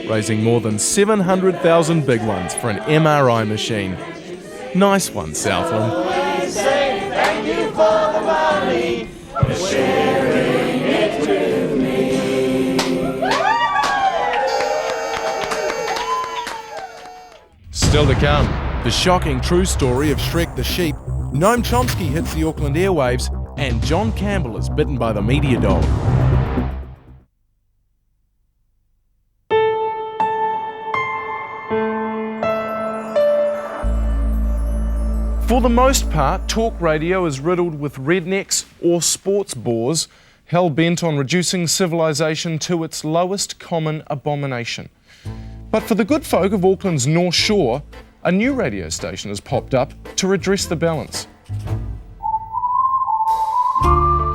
raising more than 700,000 big ones for an MRI machine. Nice one, Southland. Thank you for the money, for sharing it with me. Still to come, the shocking true story of Shrek the sheep, Noam Chomsky hits the Auckland airwaves, and John Campbell is bitten by the media dog. For the most part, talk radio is riddled with rednecks or sports bores, hell-bent on reducing civilization to its lowest common abomination. But for the good folk of Auckland's North Shore, a new radio station has popped up to redress the balance.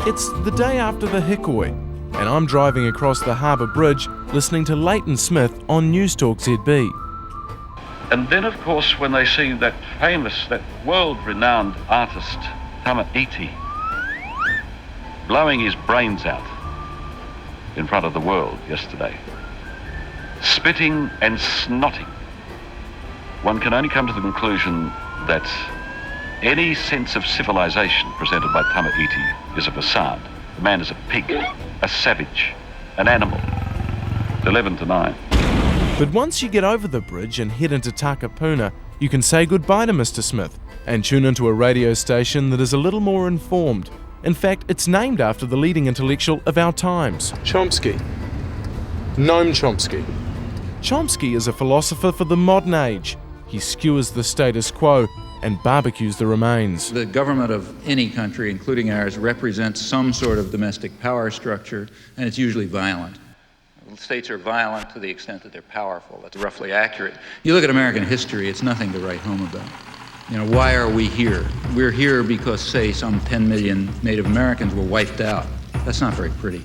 It's the day after the Hikoi, and I'm driving across the Harbour Bridge listening to Leighton Smith on Newstalk ZB. And then, of course, when they see that famous, that world-renowned artist, Iti, blowing his brains out in front of the world yesterday, spitting and snotting, one can only come to the conclusion that any sense of civilization presented by Iti is a facade. The man is a pig, a savage, an animal. It's 11 to 9. But once you get over the bridge and head into Takapuna, you can say goodbye to Mr. Smith and tune into a radio station that is a little more informed. In fact, it's named after the leading intellectual of our times. Chomsky. Noam Chomsky. Chomsky is a philosopher for the modern age. He skewers the status quo and barbecues the remains. The government of any country, including ours, represents some sort of domestic power structure, and it's usually violent. States are violent to the extent that they're powerful. That's roughly accurate. You look at American history, it's nothing to write home about. You know, why are we here? We're here because, say, some 10 million Native Americans were wiped out. That's not very pretty.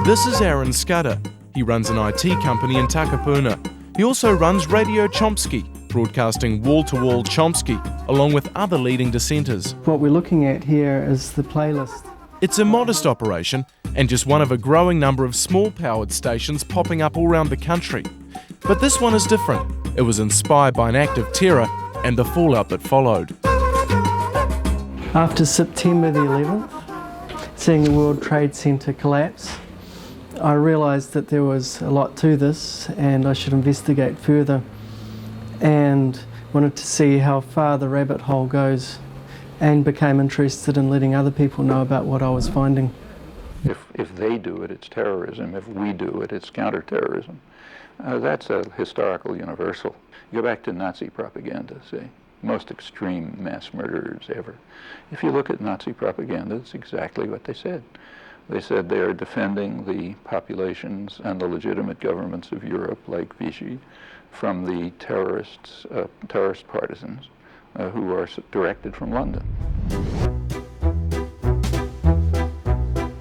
This is Aaron Scudder. He runs an IT company in Takapuna. He also runs Radio Chomsky, broadcasting wall-to-wall Chomsky, along with other leading dissenters. What we're looking at here is the playlist. It's a modest operation and just one of a growing number of small-powered stations popping up all around the country. But this one is different. It was inspired by an act of terror and the fallout that followed. After September the 11th, seeing the World Trade Center collapse, I realised that there was a lot to this and I should investigate further, and wanted to see how far the rabbit hole goes, and became interested in letting other people know about what I was finding. If they do it, it's terrorism. If we do it, it's counterterrorism. That's a historical universal. Go back to Nazi propaganda, say, most extreme mass murderers ever. If you look at Nazi propaganda, it's exactly what they said. They said they are defending the populations and the legitimate governments of Europe, like Vichy, from the terrorist partisans who are directed from London.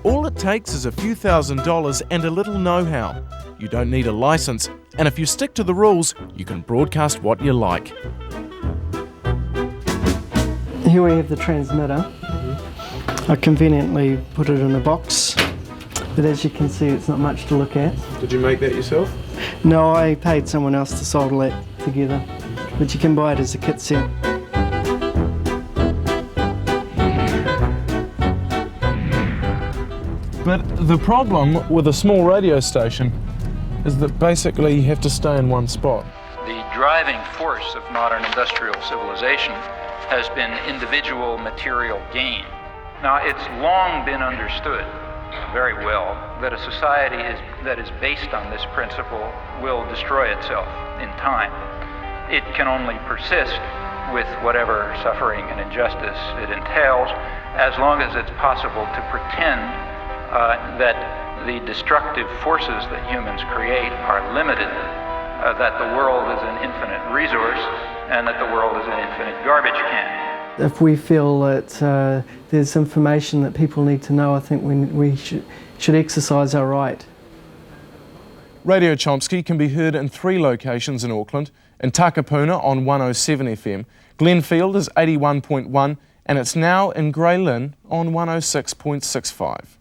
All it takes is a few $1,000s and a little know-how. You don't need a license, and if you stick to the rules, you can broadcast what you like. Here we have the transmitter. I conveniently put it in a box, but as you can see, it's not much to look at. Did you make that yourself? No, I paid someone else to solder that together, but you can buy it as a kit set. But the problem with a small radio station is that basically you have to stay in one spot. The driving force of modern industrial civilization has been individual material gain. Now, it's long been understood very well that a society that is based on this principle will destroy itself in time. It can only persist with whatever suffering and injustice it entails, as long as it's possible to pretend that the destructive forces that humans create are limited, that the world is an infinite resource, and that the world is an infinite garbage can. If we feel that there's information that people need to know, I think we should exercise our right. Radio Chomsky can be heard in 3 locations in Auckland, in Takapuna on 107 FM, Glenfield is 81.1, and it's now in Grey Lynn on 106.65.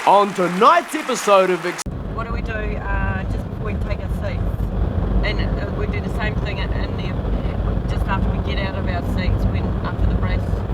On tonight's episode of What do we do just before we take